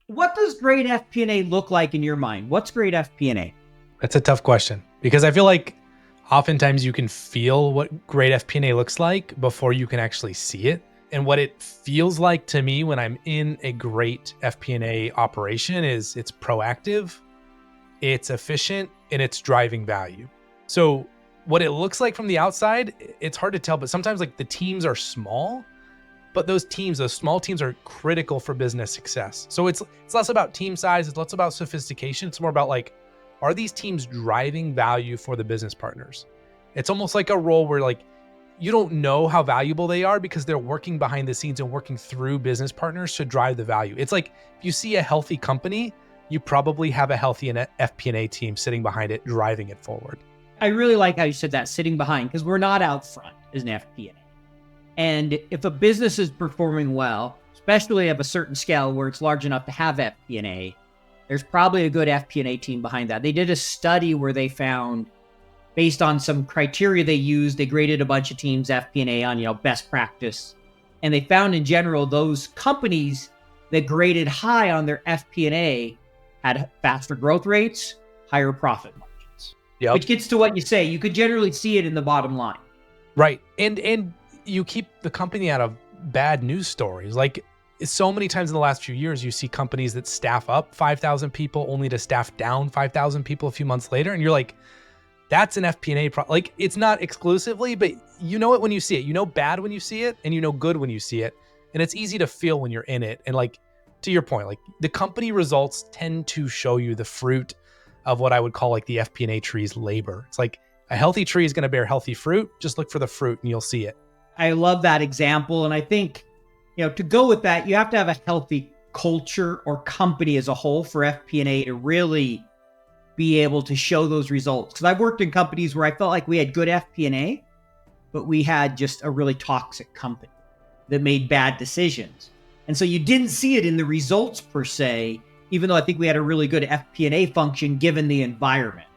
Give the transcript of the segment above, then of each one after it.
What does great FP&A look like in your mind? What's great FP&A? That's a tough question because I feel like oftentimes you can feel what great FP&A looks like before you can actually see it. And what it feels like to me when I'm in a great FP&A operation is it's proactive, it's efficient, and it's driving value. So what it looks like from the outside, it's hard to tell, but sometimes like the teams are small, but those small teams are critical for business success. So it's less about team size, it's less about sophistication. It's more about like, are these teams driving value for the business partners? It's almost like a role where like, you don't know how valuable they are because they're working behind the scenes and working through business partners to drive the value. It's like if you see a healthy company, you probably have a healthy FP&A team sitting behind it, driving it forward. I really like how you said that, sitting behind, because we're not out front as an FP&A. And if a business is performing well, especially of a certain scale where it's large enough to have FP&A, there's probably a good FP&A team behind that. They did a study where they found, based on some criteria they used, they graded a bunch of teams FP&A on, best practice. And they found in general, those companies that graded high on their FP&A had faster growth rates, higher profit margins. Yep. Which gets to what you say. You could generally see it in the bottom line. Right. And you keep the company out of bad news stories. Like so many times in the last few years, you see companies that staff up 5,000 people only to staff down 5,000 people a few months later. And you're like, that's an FP&A like it's not exclusively, but you know it when you see it. You know bad when you see it, and you know good when you see it. And it's easy to feel when you're in it. And like, to your point, like the company results tend to show you the fruit of what I would call like the FP&A tree's labor. It's like a healthy tree is going to bear healthy fruit. Just look for the fruit and you'll see it. I love that example. And I think, to go with that, you have to have a healthy culture or company as a whole for FP&A to really be able to show those results. Because I've worked in companies where I felt like we had good FP&A, but we had just a really toxic company that made bad decisions. And so you didn't see it in the results per se, even though I think we had a really good FP&A function given the environment.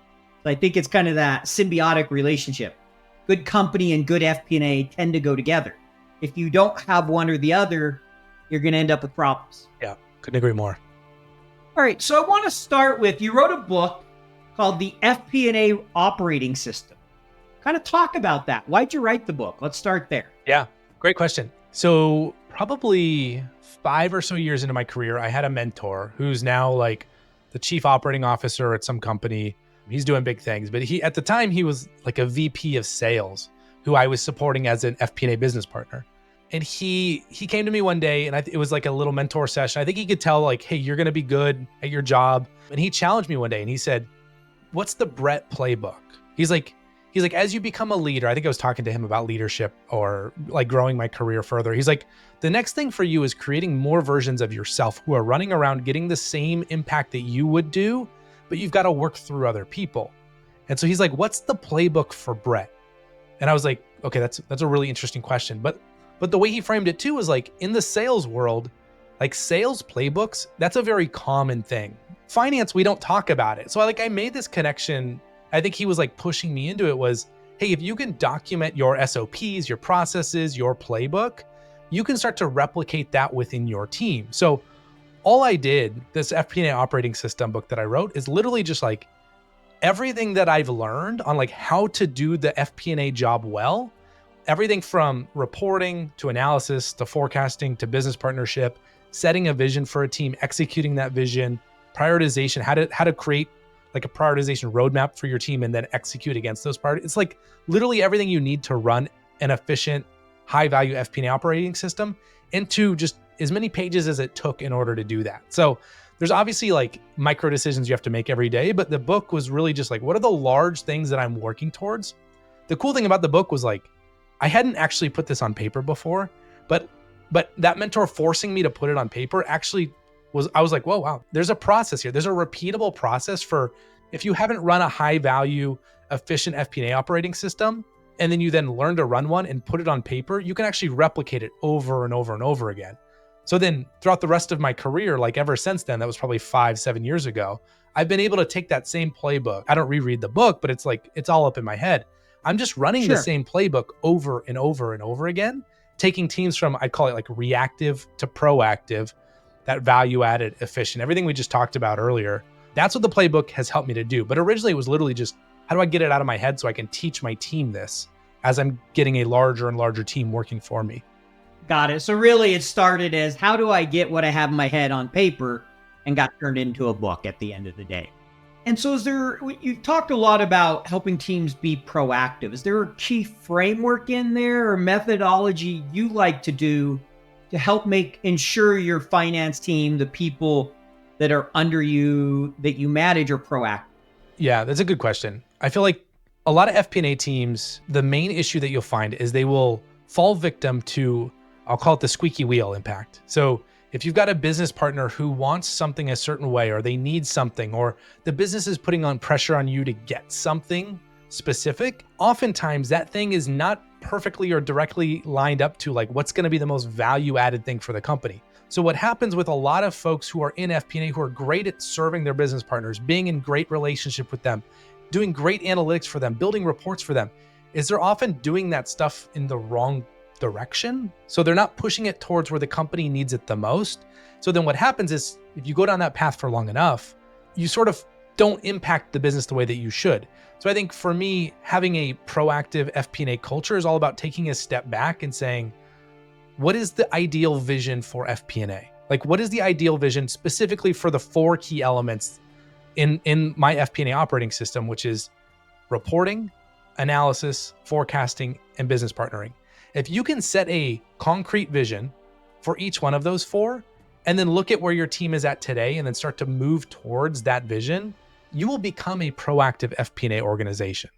So I think it's kind of that symbiotic relationship. Good company and good FP&A tend to go together. If you don't have one or the other, you're going to end up with problems. Yeah, couldn't agree more. All right, so I want to start with, you wrote a book called the FP&A Operating System. Kind of talk about that. Why'd you write the book? Let's start there. Yeah, great question. So probably 5 or so years into my career, I had a mentor who's now like the chief operating officer at some company. He's doing big things, but at the time he was like a VP of sales who I was supporting as an FP&A business partner. And he came to me one day, and it was like a little mentor session. I think he could tell like, hey, you're going to be good at your job. And he challenged me one day and he said, what's the Brett playbook? He's like, as you become a leader, I think I was talking to him about leadership or like growing my career further. He's like, the next thing for you is creating more versions of yourself who are running around getting the same impact that you would do, but you've got to work through other people. And so he's like, what's the playbook for Brett? And I was like, okay, that's a really interesting question. But the way he framed it too was like in the sales world, like sales playbooks, that's a very common thing. Finance, we don't talk about it. So I made this connection. I think he was like pushing me into it was, hey, if you can document your SOPs, your processes, your playbook, you can start to replicate that within your team. So all I did, this FP&A Operating System book that I wrote, is literally just like everything that I've learned on like how to do the FP&A job well, everything from reporting to analysis to forecasting to business partnership, setting a vision for a team, executing that vision, prioritization, how to create like a prioritization roadmap for your team and then execute against those priorities. It's like literally everything you need to run an efficient, high-value FP&A operating system into just as many pages as it took in order to do that. So there's obviously like micro decisions you have to make every day, but the book was really just like, what are the large things that I'm working towards? The cool thing about the book was like, I hadn't actually put this on paper before, but that mentor forcing me to put it on paper actually I was like, whoa, wow, there's a process here. There's a repeatable process for if you haven't run a high value, efficient FP&A operating system, and then you then learn to run one and put it on paper, you can actually replicate it over and over and over again. So then throughout the rest of my career, like ever since then, that was probably 5-7 years ago, I've been able to take that same playbook. I don't reread the book, but it's like, it's all up in my head. I'm just running the same playbook over and over and over again, taking teams from, I call it like reactive to proactive. that value added, efficient, everything we just talked about earlier. That's what the playbook has helped me to do. But originally it was literally just, how do I get it out of my head so I can teach my team this as I'm getting a larger and larger team working for me? Got it. So really it started as, how do I get what I have in my head on paper, and got turned into a book at the end of the day. And so you talked a lot about helping teams be proactive. Is there a key framework in there or methodology you like to do to help ensure your finance team, the people that are under you, that you manage, are proactive? Yeah, that's a good question. I feel like a lot of FP&A teams, the main issue that you'll find is they will fall victim to, I'll call it the squeaky wheel impact. So if you've got a business partner who wants something a certain way, or they need something, or the business is putting on pressure on you to get something specific, oftentimes that thing is not perfectly or directly lined up to like what's going to be the most value added thing for the company. So what happens with a lot of folks who are in FP&A who are great at serving their business partners, being in great relationship with them, doing great analytics for them, building reports for them, is they're often doing that stuff in the wrong direction. So they're not pushing it towards where the company needs it the most. So then what happens is, if you go down that path for long enough, you sort of don't impact the business the way that you should. So I think for me, having a proactive FP&A culture is all about taking a step back and saying, what is the ideal vision for FP&A? Like, what is the ideal vision specifically for the 4 key elements in my FP&A operating system, which is reporting, analysis, forecasting, and business partnering. If you can set a concrete vision for each one of those 4, and then look at where your team is at today and then start to move towards that vision, you will become a proactive FP&A organization.